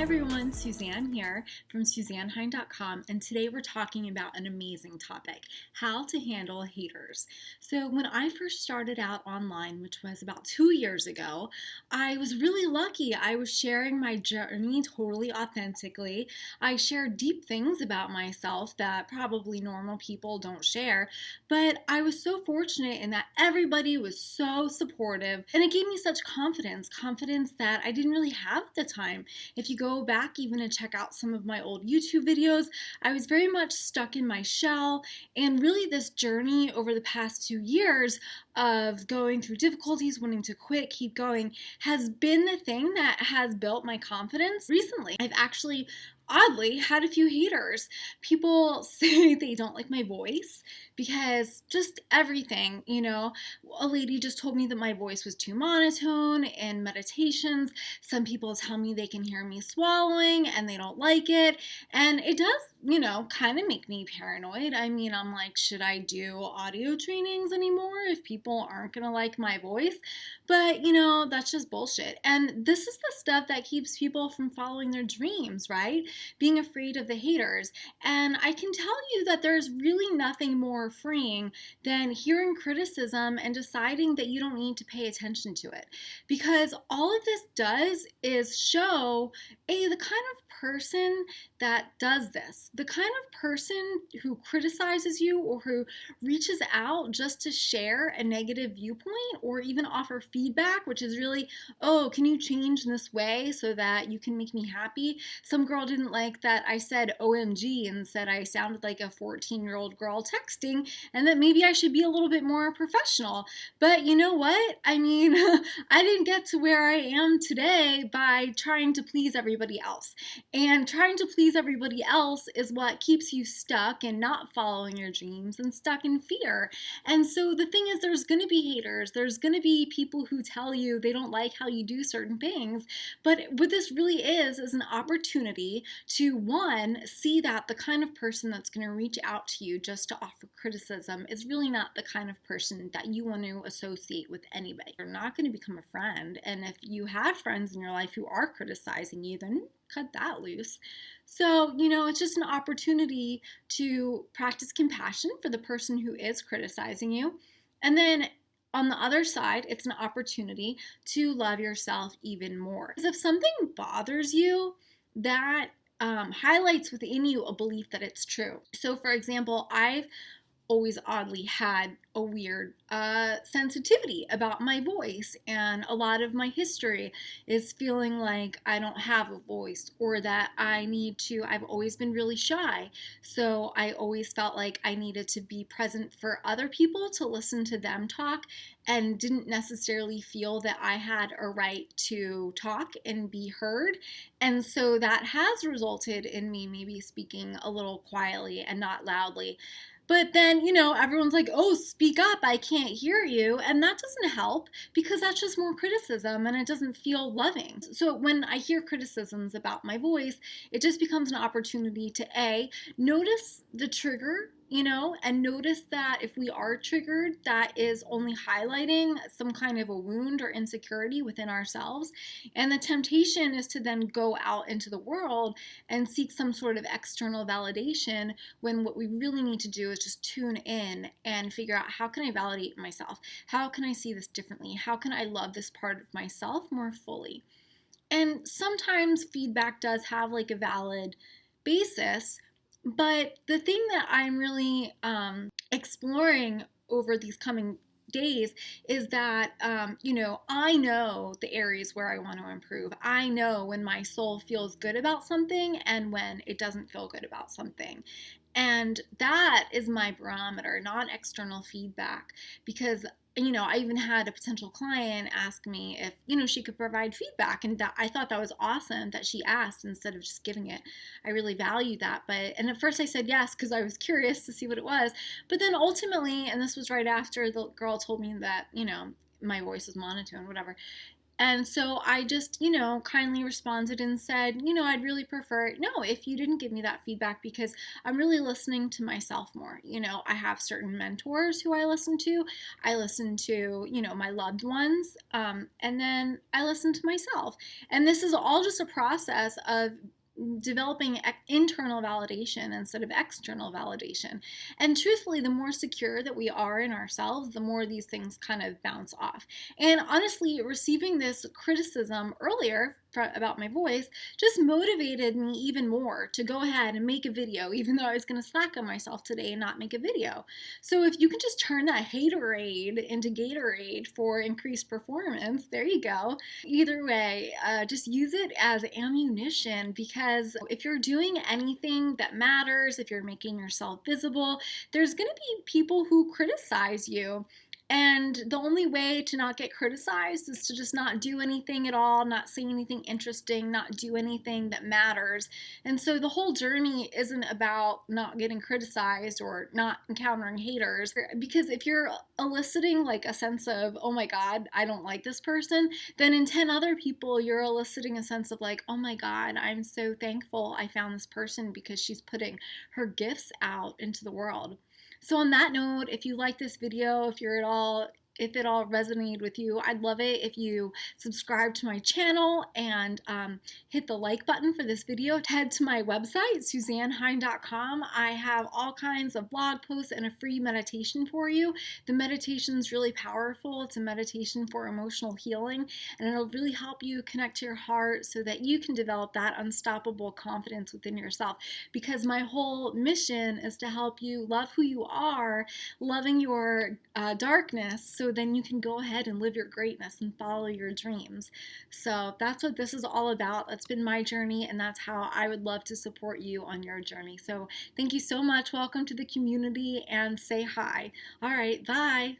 Hi everyone, Suzanne here from SuzanneHine.com, and today we're talking about an amazing topic, how to handle haters. So when I first started out online, which was about 2 years ago, I was really lucky. I was sharing my journey totally authentically. I shared deep things about myself that probably normal people don't share, but I was so fortunate in that everybody was so supportive, and it gave me such confidence that I didn't really have at the time. If you go back even to check out some of my old YouTube videos, I was very much stuck in my shell, and really this journey over the past 2 years of going through difficulties, wanting to quit, keep going, has been the thing that has built my confidence. Recently, I've actually oddly had a few haters. People say they don't like my voice because just everything, a lady just told me that my voice was too monotone in meditations. Some people tell me they can hear me swallowing and they don't like it. And it does, kind of make me paranoid. I mean, I'm like, should I do audio trainings anymore if people aren't going to like my voice? But, that's just bullshit. And this is the stuff that keeps people from following their dreams, right? Being afraid of the haters. And I can tell you that there's really nothing more freeing than hearing criticism and deciding that you don't need to pay attention to it. Because all of this does is show the kind of person that does this, the kind of person who criticizes you or who reaches out just to share a negative viewpoint or even offer feedback, which is really, oh, can you change in this way so that you can make me happy? Some girl didn't like that I said OMG and said I sounded like a 14-year-old girl texting and that maybe I should be a little bit more professional. But you know what? I mean, I didn't get to where I am today by trying to please everybody else. And trying to please everybody else is what keeps you stuck and not following your dreams and stuck in fear. And so the thing is, there's going to be haters. There's going to be people who tell you they don't like how you do certain things. But what this really is an opportunity to, one, see that the kind of person that's going to reach out to you just to offer criticism is really not the kind of person that you want to associate with anybody. You're not going to become a friend. And if you have friends in your life who are criticizing you, then cut that loose. So, it's just an opportunity to practice compassion for the person who is criticizing you. And then on the other side, it's an opportunity to love yourself even more. Because if something bothers you, that highlights within you a belief that it's true. So, for example, I've always oddly had a weird sensitivity about my voice, and a lot of my history is feeling like I don't have a voice or that I've always been really shy, so I always felt like I needed to be present for other people to listen to them talk and didn't necessarily feel that I had a right to talk and be heard. And so that has resulted in me maybe speaking a little quietly and not loudly. But then, everyone's like, oh, speak up, I can't hear you. And that doesn't help because that's just more criticism and it doesn't feel loving. So when I hear criticisms about my voice, it just becomes an opportunity to notice the trigger, and notice that if we are triggered, that is only highlighting some kind of a wound or insecurity within ourselves. And the temptation is to then go out into the world and seek some sort of external validation when what we really need to do is just tune in and figure out, how can I validate myself? How can I see this differently? How can I love this part of myself more fully? And sometimes feedback does have like a valid basis, but the thing that I'm really exploring over these coming days is that, I know the areas where I want to improve. I know when my soul feels good about something and when it doesn't feel good about something. And that is my barometer, not external feedback, because I even had a potential client ask me if, she could provide feedback, and that I thought that was awesome that she asked instead of just giving it. I really value that. And at first I said yes because I was curious to see what it was. But then ultimately, and this was right after the girl told me that, my voice was monotone, whatever. And so I just, kindly responded and said, I'd really prefer it. No, if you didn't give me that feedback, because I'm really listening to myself more. I have certain mentors who I listen to. I listen to, my loved ones. And then I listen to myself. And this is all just a process of developing internal validation instead of external validation. And truthfully, the more secure that we are in ourselves, the more these things kind of bounce off. And honestly, receiving this criticism earlier about my voice just motivated me even more to go ahead and make a video, even though I was going to slack on myself today and not make a video. So if you can just turn that haterade into Gatorade for increased performance, there you go. Either way, just use it as ammunition, because if you're doing anything that matters, if you're making yourself visible, there's going to be people who criticize you. And the only way to not get criticized is to just not do anything at all, not say anything interesting, not do anything that matters. And so the whole journey isn't about not getting criticized or not encountering haters. Because if you're eliciting like a sense of, oh my God, I don't like this person, then in 10 other people, you're eliciting a sense of like, oh my God, I'm so thankful I found this person because she's putting her gifts out into the world. So on that note, if you like this video, if it all resonated with you, I'd love it if you subscribe to my channel and hit the like button for this video. Head to my website, SuzanneHine.com. I have all kinds of blog posts and a free meditation for you. The meditation's really powerful. It's a meditation for emotional healing, and it'll really help you connect to your heart so that you can develop that unstoppable confidence within yourself. Because my whole mission is to help you love who you are, loving your darkness, so then you can go ahead and live your greatness and follow your dreams. So that's what this is all about. That's been my journey, and that's how I would love to support you on your journey. So thank you so much. Welcome to the community, and say hi. All right, bye.